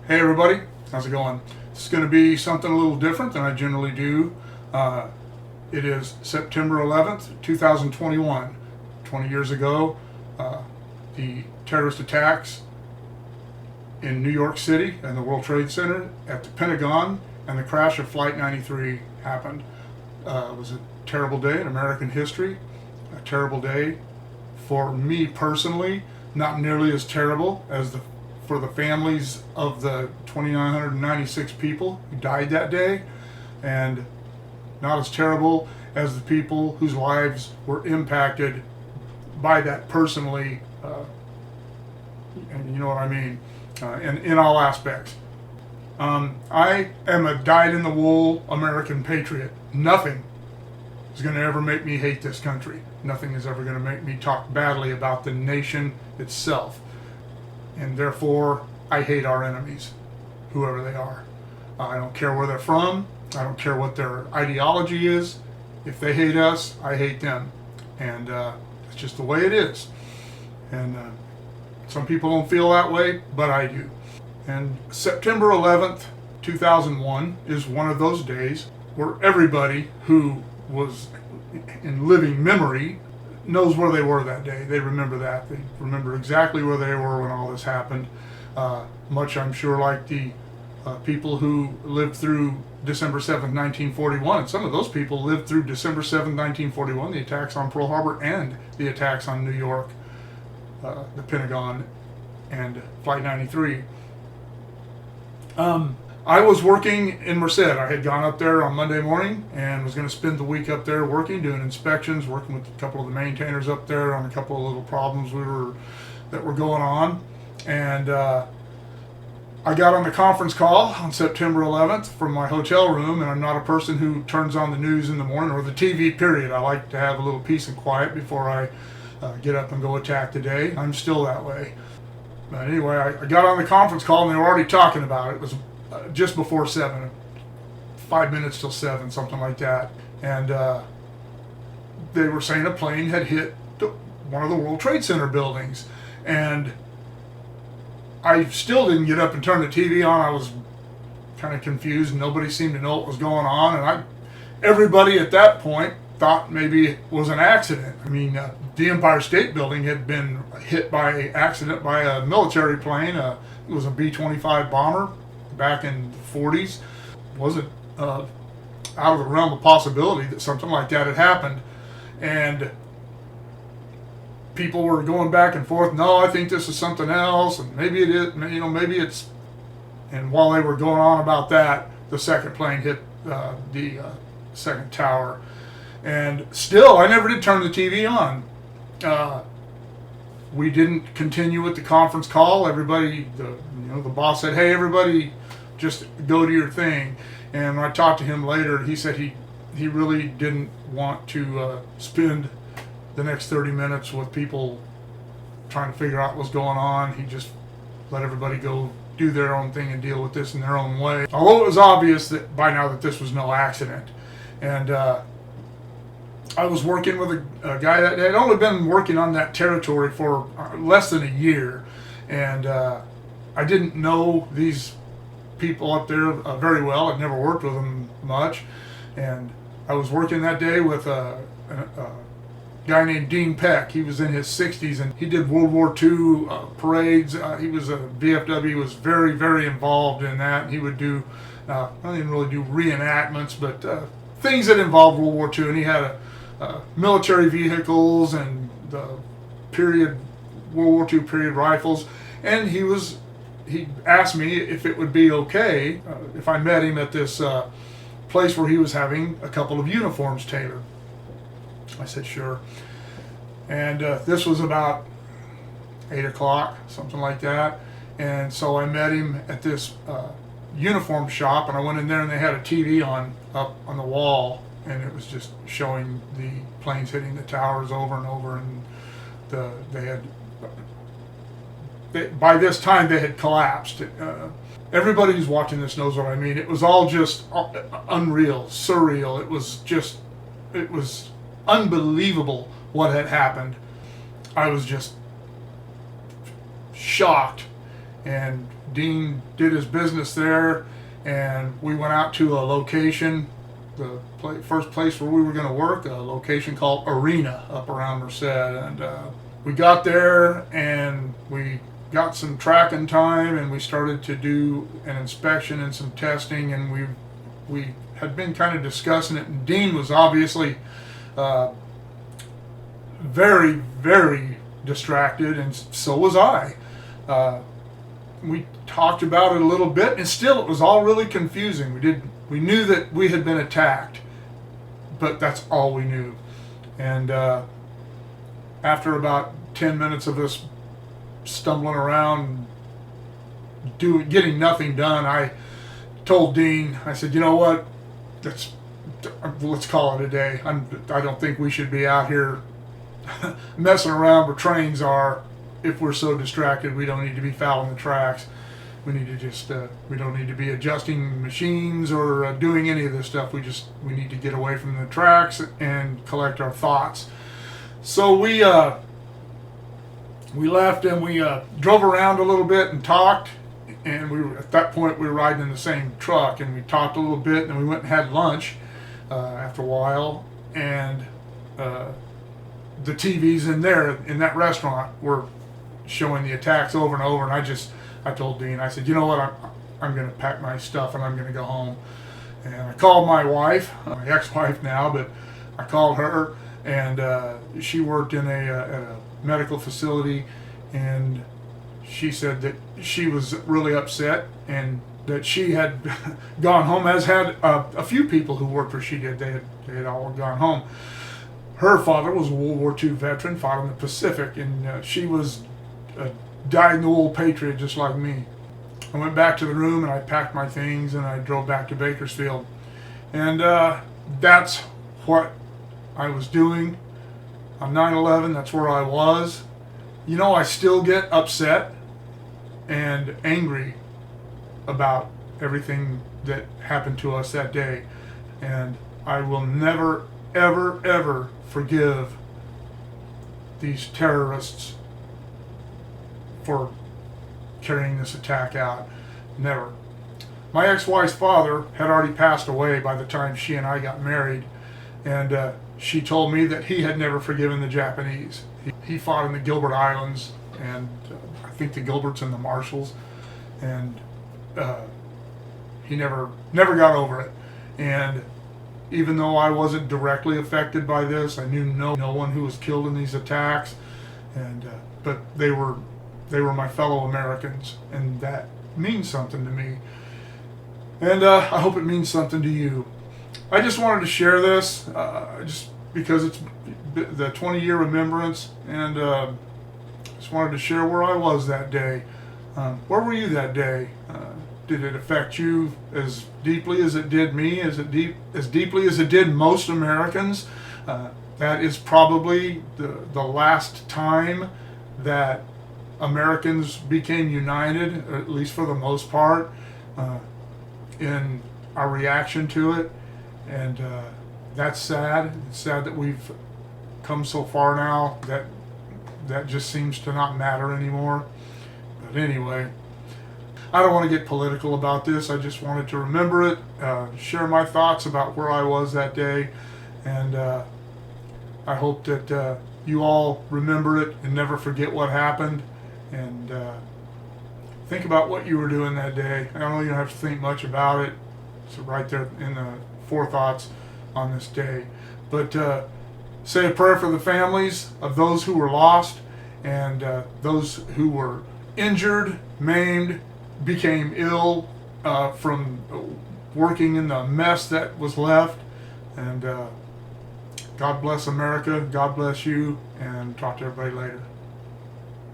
Hey everybody, how's it going? It's going to be something a little different than I generally do. It is September 11th, 2021. 20 years ago, the terrorist attacks in New York City and the World Trade Center at the Pentagon and the crash of Flight 93 happened. It was a terrible day in American history, a terrible day for me personally, not nearly as terrible as for the families of the 2,996 people who died that day, and not as terrible as the people whose lives were impacted by that personally, and you know what I mean, in all aspects. I am a dyed-in-the-wool American patriot. Nothing is going to ever make me hate this country. Nothing is ever going to make me talk badly about the nation itself. And therefore, I hate our enemies, whoever they are. I don't care where they're from. I don't care what their ideology is. If they hate us, I hate them. And it's just the way it is. And some people don't feel that way, but I do. And September 11th, 2001 is one of those days where everybody who was in living memory knows where they were that day. They remember that. They remember exactly where they were when all this happened. Much, I'm sure, like the people who lived through December 7th, 1941. And some of those people lived through December 7th, 1941, the attacks on Pearl Harbor and the attacks on New York, the Pentagon, and Flight 93. I was working in Merced. I had gone up there on Monday morning and was going to spend the week up there working, doing inspections, working with a couple of the maintainers up there on a couple of little problems that were going on. And I got on the conference call on September 11th from my hotel room, and I'm not a person who turns on the news in the morning or the TV, period. I like to have a little peace and quiet before I get up and go attack the day. I'm still that way. But anyway, I got on the conference call and they were already talking about it. It was just before 7, 5 minutes till 7, something like that. And they were saying a plane had hit one of the World Trade Center buildings. And I still didn't get up and turn the TV on. I was kind of confused. Nobody seemed to know what was going on. And everybody at that point thought maybe it was an accident. I mean, the Empire State Building had been hit by accident by a military plane. It was a B-25 bomber back in the 40s. It wasn't out of the realm of possibility that something like that had happened. And people were going back and forth. No, I think this is something else, and maybe it is. Maybe it's. And while they were going on about that, the second plane hit the second tower. And still, I never did turn the TV on. We didn't continue with the conference call. Everybody, the boss said, "Hey, everybody, just go to your thing." And when I talked to him later, he said he really didn't want to spend the next 30 minutes with people trying to figure out what's going on. He just let everybody go do their own thing and deal with this in their own way. Although it was obvious that by now that this was no accident. And I was working with a guy that had only been working on that territory for less than a year. And I didn't know these people up there very well. I'd never worked with them much. And I was working that day with a guy named Dean Peck. He was in his 60s and he did World War II parades. He was a VFW, was very, very involved in that. He would do, I didn't really do reenactments, but things that involved World War II. And he had military vehicles and the World War II period rifles. And he asked me if it would be okay if I met him at this place where he was having a couple of uniforms tailored. I said, sure. And this was about 8 o'clock, something like that. And so I met him at this uniform shop, and I went in there and they had a TV up on the wall, and it was just showing the planes hitting the towers over and over. And by this time they had collapsed. Everybody who's watching this knows what I mean. It was all just unreal, surreal. It was unbelievable what had happened. I was just shocked and Dean did his business there, and we went out to a location, the first place where we were going to work, a location called Arena up around Merced. And we got there and we got some tracking time, and we started to do an inspection and some testing, and we had been kind of discussing it, and Dean was obviously very, very distracted, and so was I. We talked about it a little bit, and still it was all really confusing. We knew that we had been attacked, but that's all we knew. And after about 10 minutes of us stumbling around, getting nothing done, I told Dean, I said, you know what, let's call it a day. I don't think we should be out here messing around where trains are. If we're so distracted, we don't need to be fouling the tracks. We need to just, we don't need to be adjusting machines or doing any of this stuff. We need to get away from the tracks and collect our thoughts. So we left, and we drove around a little bit and talked. And at that point, we were riding in the same truck, and we talked a little bit, and we went and had lunch after a while. And the TVs in that restaurant were showing the attacks over and over, and I told Dean, I said, you know what, I'm going to pack my stuff and I'm going to go home. And I called my wife, my ex-wife now, but I called her, and she worked in a medical facility, and she said that she was really upset, and that she had gone home, as had a few people who worked where she did. They had all gone home. Her father was a World War II veteran, fought in the Pacific, and she was a dyed-in-the-wool patriot just like me. I went back to the room, and I packed my things, and I drove back to Bakersfield. And that's what I was doing on 9/11. That's where I was. You know, I still get upset and angry about everything that happened to us that day. And I will never, ever, ever forgive these terrorists for carrying this attack out. Never. My ex-wife's father had already passed away by the time she and I got married, and she told me that he had never forgiven the Japanese. He fought in the Gilbert Islands, and I think the Gilberts and the Marshalls, and he never got over it. And even though I wasn't directly affected by this, I knew no one who was killed in these attacks, and but they were my fellow Americans, and that means something to me. And I hope it means something to you. I just wanted to share this, just because it's the 20-year remembrance, and just wanted to share where I was that day. Where were you that day? Did it affect you as deeply as it did me, as deeply as it did most Americans? That is probably the last time that Americans became united, or at least for the most part, in our reaction to it. And that's sad. It's sad that we've come so far now that just seems to not matter anymore. But anyway, I don't want to get political about this. I just wanted to remember it, share my thoughts about where I was that day, and I hope that you all remember it and never forget what happened, and think about what you were doing that day. I know you don't have to think much about it. It's right there in the forethoughts on this day. But say a prayer for the families of those who were lost, and those who were injured, maimed, became ill from working in the mess that was left. And God bless America. God bless you. And talk to everybody later.